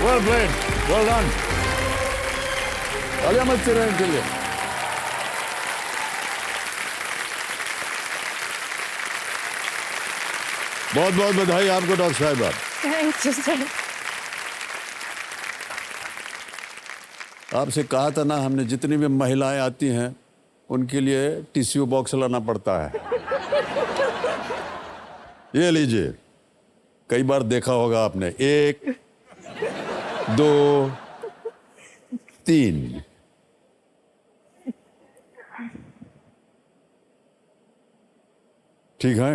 Well played. Well done. तालियां बजती रहें इनके लिए। बहुत बहुत बधाई आपको डॉक्टर साहिबा। Thank you sir. आपसे कहा था ना, हमने जितनी भी महिलाएं आती हैं उनके लिए टिश्यू बॉक्स लाना पड़ता है। ये लीजिए, कई बार देखा होगा आपने, 1 2 3। ठीक है।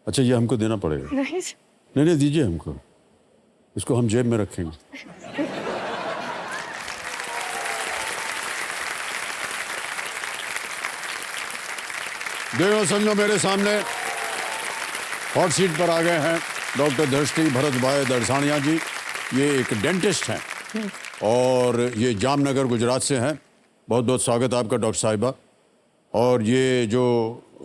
अच्छा, ये हमको देना पड़ेगा। नहीं नहीं दीजिए हमको, इसको हम जेब में रखेंगे। देखो समझो, मेरे सामने हॉट सीट पर आ गए हैं डॉक्टर दृष्टि भरतभाई दर्शानिया जी। ये एक डेंटिस्ट हैं और ये जामनगर गुजरात से हैं। बहुत बहुत स्वागत आपका डॉक्टर साहिबा। और ये जो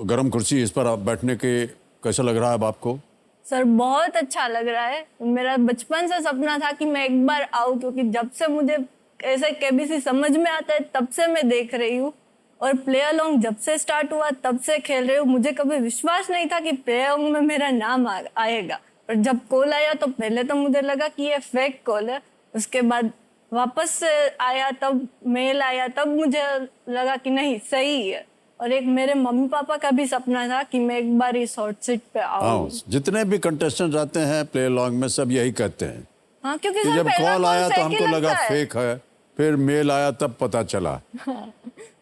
गरम कुर्सी, इस पर आप बैठने के कैसा लग रहा है अब आपको? सर, बहुत अच्छा लग रहा है। मेरा बचपन से सपना था कि मैं एक बार आऊँ, क्योंकि जब से मुझे ऐसे केबीसी समझ में आता है तब से मैं देख रही हूँ। और प्ले अलोंग जब से स्टार्ट हुआ तब से खेल रही हूँ। मुझे कभी विश्वास नहीं था कि प्ले अलोंग में मेरा नाम आएगा। और जब कॉल आया तो पहले तो मुझे लगा कि ये फेक कॉल है। उसके बाद वापस से आया, तब मेल आया, तब मुझे लगा कि नहीं, सही है। और एक मेरे मम्मी पापा का भी सपना था कि मैं एक बार इस हॉट सीट पे आऊँ। जितने भी कंटेस्टेंट आते हैं प्ले अलोंग में, सब यही कहते हैं। हाँ, क्योंकि कि सर जब पहला कॉल आया कॉल तो फेक ही हमको लगा लगता है। फेक है, फिर मेल आया तब पता चला।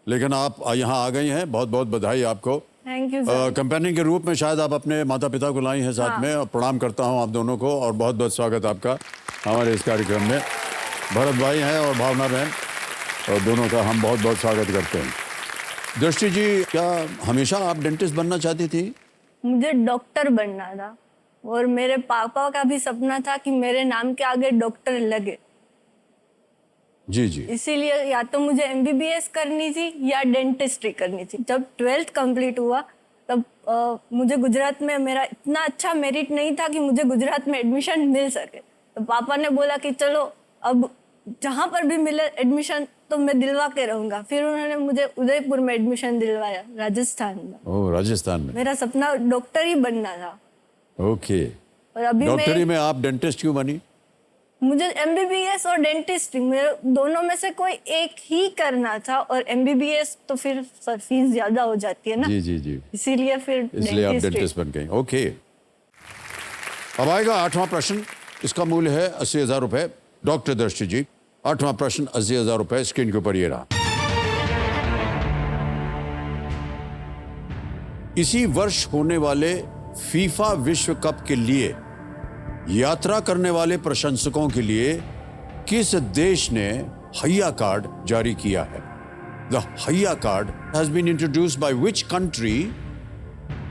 लेकिन आप यहाँ आ गई हैं, बहुत बहुत बधाई आपको। Thank you sir. कंपेनियन के रूप में शायद आप अपने माता पिता को लाई हैं साथ में, और प्रणाम करता हूँ आप दोनों को। और बहुत बहुत स्वागत आपका हमारे इस कार्यक्रम में। भरत भाई हैं और भावना बहन, और दोनों का हम बहुत बहुत स्वागत करते हैं। दृष्टि जी, क्या हमेशा आप डेंटिस्ट बनना चाहती थी? मुझे डॉक्टर बनना था, और मेरे पापा का भी सपना था कि मेरे नाम के आगे डॉक्टर लगे। जी जी। इसीलिए या तो मुझे एमबीबीएस करनी थी या डेंटिस्ट्री करनी थी। जब 12th कंप्लीट हुआ तब मुझे गुजरात में मेरा इतना अच्छा मेरिट नहीं था कि मुझे गुजरात में एडमिशन मिल सके। तो पापा ने बोला कि चलो, अब जहाँ पर भी मिले एडमिशन तो मैं दिलवा के रहूंगा। फिर उन्होंने मुझे उदयपुर में एडमिशन दिलवाया, राजस्थान में। ओह, राजस्थान में। मेरा सपना डॉक्टर ही बनना था। ओके। और अभी डॉक्टरी में आप डेंटिस्ट क्यों बनी? मुझे एमबीबीएस और डेंटिस्ट्री, मेरे दोनों में से कोई एक ही करना था। और एमबीबीएस तो फिर सर फीस ज्यादा हो जाती है ना। जी जी जी। इसीलिए फिर इसलिए आप डेंटिस्ट बन गए। ओके। अब आएगा 8वां प्रश्न। इसका मूल्य है 80,000 रुपए। डॉक्टर दृष्टि जी, 8वां प्रश्न 80,000 रुपए। स्क्रीन के ऊपर ये रहा। इसी वर्ष होने वाले फीफा विश्व कप के लिए यात्रा करने वाले प्रशंसकों के लिए किस देश ने हैया कार्ड जारी किया है? The Hayya card has been introduced by which country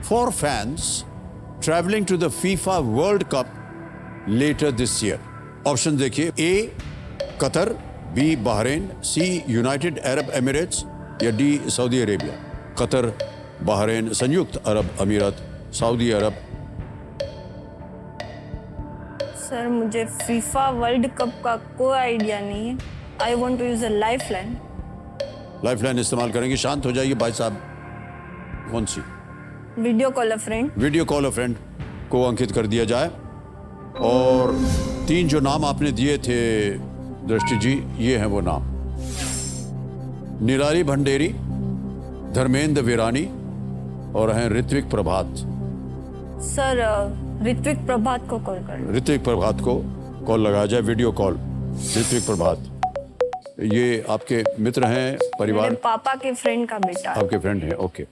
for fans travelling to the FIFA World Cup later this year? Option देखिए। A Qatar, B Bahrain, C United Arab Emirates, या D Saudi Arabia. Qatar, Bahrain, संयुक्त अरब अमीरात, सऊदी अरब। Sir, मुझे FIFA World Cup का कोई आइडिया नहीं है। I want to use a lifeline. Lifeline इस्तेमाल करेंगे। शांत हो जाइए भाई साहब। कौन सी? वीडियो कॉल अ फ्रेंड। वीडियो कॉल अ फ्रेंड को अंकित कर दिया जाए। और 3 जो नाम आपने दिए थे दृष्टि जी, ये हैं वो नाम: निराली भंडेरी, धर्मेंद्र वीरानी, और हैं ऋत्विक प्रभात। सर, ऋत्विक प्रभात को कॉल कर। ऋत्विक प्रभात को कॉल लगाया जाए। Video call. ऋत्विक प्रभात, ये आपके मित्र हैं, परिवार? मेरे पापा के फ्रेंड का बेटा। आपके फ्रेंड है। ओके।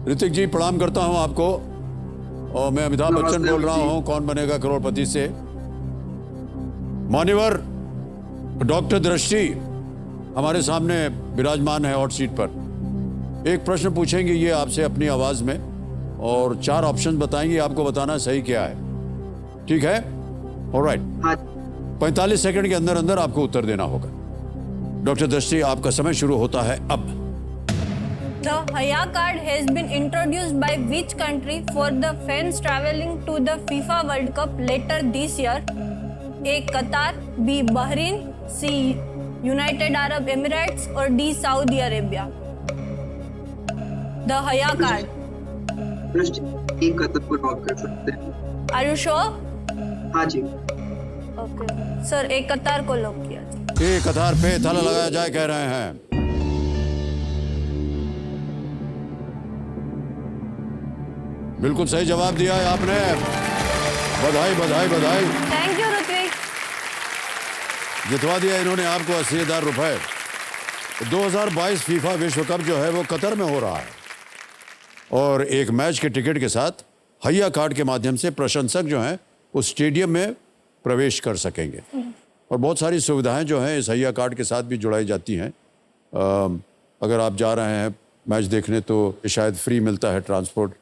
ऋतिक जी, प्रणाम करता हूं आपको। और मैं अमिताभ बच्चन बोल रहा हूं, कौन बनेगा करोड़पति से। मान्यवर डॉक्टर दृष्टि हमारे सामने विराजमान है हॉट सीट पर। एक प्रश्न पूछेंगे ये आपसे अपनी आवाज में, और 4 ऑप्शन बताएंगे, आपको बताना सही क्या है। ठीक है? ऑलराइट। 45 सेकंड के अंदर अंदर आपको उत्तर देना होगा। डॉक्टर दृष्टि, आपका समय शुरू होता है अब। The Haya card has been introduced by which country for the fans traveling to the FIFA World Cup later this year? A. Qatar, B. Bahrain, C. United Arab Emirates or D. Saudi Arabia? The Haya card. एक कदम को lock कर सकते हैं। Are you sure? हाँ जी। Okay. Sir एक कतार को lock किया जाए। ये कतार पे ताला लगाया जाए कह रहे हैं। बिल्कुल सही जवाब दिया है आपने। बधाई बधाई बधाई। Thank you Ritwik. जितवा दिया इन्होंने आपको 80,000 रुपए। 2022 फीफा विश्व कप जो है वो कतर में हो रहा है और एक मैच के टिकट के साथ हैया कार्ड के माध्यम से प्रशंसक जो हैं उस स्टेडियम में प्रवेश कर सकेंगे और बहुत सारी सुविधाएं जो हैं इस हैया कार्ड के साथ भी जुड़ाई जाती हैं। अगर आप जा रहे हैं मैच देखने तो शायद फ्री मिलता है ट्रांसपोर्ट।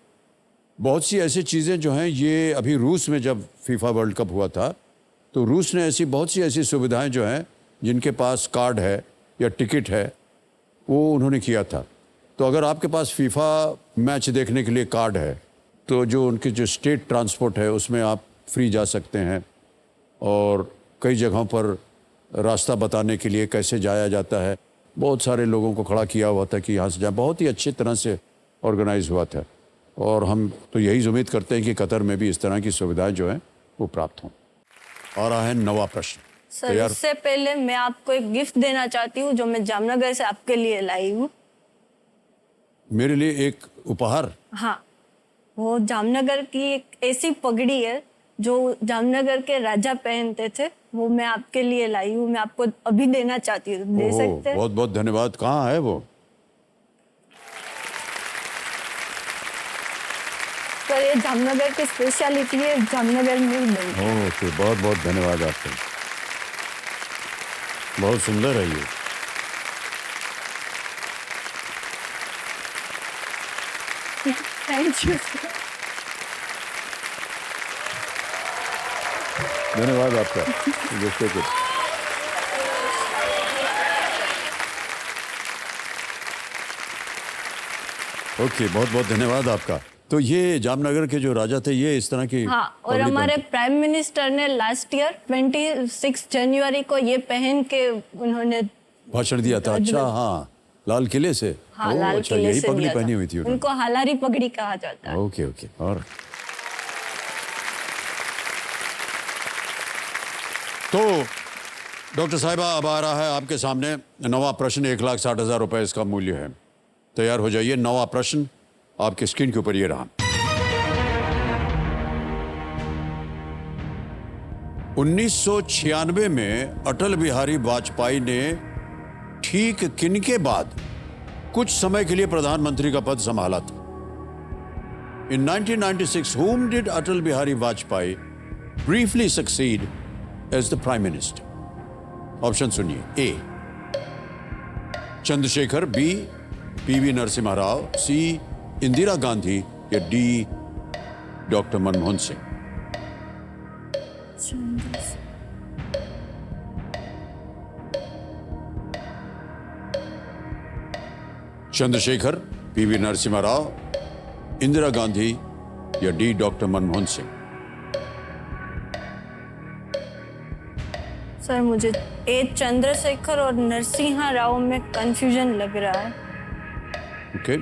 बहुत सी ऐसी चीज़ें जो हैं ये अभी रूस में जब फीफा वर्ल्ड कप हुआ था तो रूस ने ऐसी बहुत सी ऐसी सुविधाएं जो हैं जिनके पास कार्ड है या टिकट है वो उन्होंने किया था। तो अगर आपके पास फीफा मैच देखने के लिए कार्ड है तो जो उनके जो स्टेट ट्रांसपोर्ट है उसमें आप फ्री जा सकते हैं और कई जगहों पर रास्ता बताने के लिए कैसे जाया जाता है बहुत सारे लोगों को खड़ा किया हुआ था कि यहाँ से जाए। बहुत ही अच्छी तरह से ऑर्गेनाइज हुआ था और हम तो यही उम्मीद करते हैं कि कतर में भी इस तरह की सुविधाएं जो हैं वो प्राप्त हों। आ रहा है नवा प्रश्न। सर इससे पहले मैं आपको एक गिफ्ट देना चाहती हूँ जो मैं जामनगर से आपके लिए लाई हूँ। मेरे लिए एक उपहार? हाँ, वो जामनगर की एक ऐसी पगड़ी है जो जामनगर के राजा पहनते थे, वो मैं आपके लिए लाई हूँ। मैं आपको अभी देना चाहती हूँ, दे सकते हैं? बहुत बहुत धन्यवाद। कहाँ है वो? सर ये जामनगर की स्पेशलिटी है, जामनगर में ही बनती है। ओके, बहुत बहुत धन्यवाद आपका। बहुत सुंदर है ये। Thank you. धन्यवाद आपका। देखते कुछ ओके, बहुत बहुत धन्यवाद आपका। तो ये जामनगर के जो राजा थे ये इस तरह की हाँ, और पगड़ी हमारे पहनते- प्राइम मिनिस्टर ने लास्ट ईयर 26 जनवरी को ये पहन के उन्होंने भाषण दिया था। अच्छा, हाँ, लाल किले से। हाँ, ओह, लाल अच्छा, किले यही से पगड़ी दिया था। पहनी हुई थी उन्होंने। उनको हालारी पगड़ी कहा जाता है। Okay okay. और तो डॉक्टर साहिबा अब आ रहा है आपके सामने नवा प्रश्न। 1,60,000 रुपए इसका मूल्य है। तैयार हो जाइए। नवा प्रश्न आपके स्क्रीन के ऊपर ये रहा। 1996 में अटल बिहारी वाजपेयी ने ठीक किनके बाद कुछ समय के लिए प्रधानमंत्री का पद संभाला था? In 1996, whom did Atal Bihari Vajpayee briefly succeed as the Prime Minister? Option सुनिए। A Chandrashekhar, B PV Narasimha Rao, C Indira Gandhi या D doctor Manmohan Singh? Chandrashekhar, PV Narasimha Rao, Indira Gandhi या D doctor Manmohan Singh? Sir मुझे ए चंद्रशेखर और नरसिम्हा राव में कंफ्यूजन लग रहा है। Okay,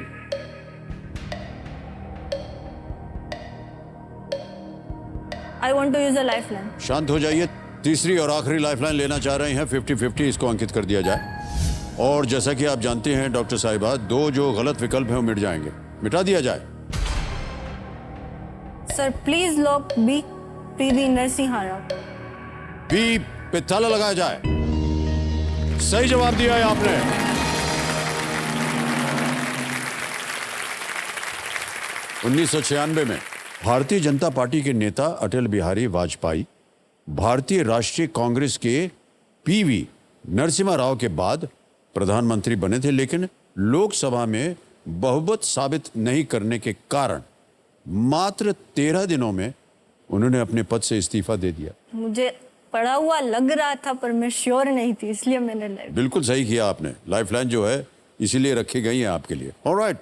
I want to use a lifeline. शांत हो जाइए। तीसरी और आखिरी लाइफलाइन लेना चाह रहे हैं। 50-50 इसको अंकित कर दिया जाए। और जैसा कि आप जानते हैं डॉक्टर साहिबा, दो जो गलत विकल्प हैं वो मिट जाएंगे। मिटा दिया जाए। Sir please lock B PV Narasimha Rao. B पे ताला लगाया जाए। सही जवाब दिया है आपने। उन्नीस 1996 में भारतीय जनता पार्टी के नेता अटल बिहारी वाजपेयी भारतीय राष्ट्रीय कांग्रेस के पीवी नरसिम्हा राव के बाद प्रधानमंत्री बने थे, लेकिन लोकसभा में बहुमत साबित नहीं करने के कारण मात्र 13 दिनों में उन्होंने अपने पद से इस्तीफा दे दिया। मुझे पढ़ा हुआ लग रहा था पर मैं श्योर नहीं थी, इसलिए मैंने लाइफ। बिल्कुल सही किया आपने। लाइफलाइन जो है इसीलिए रखी गई हैं आपके लिए। ऑलराइट,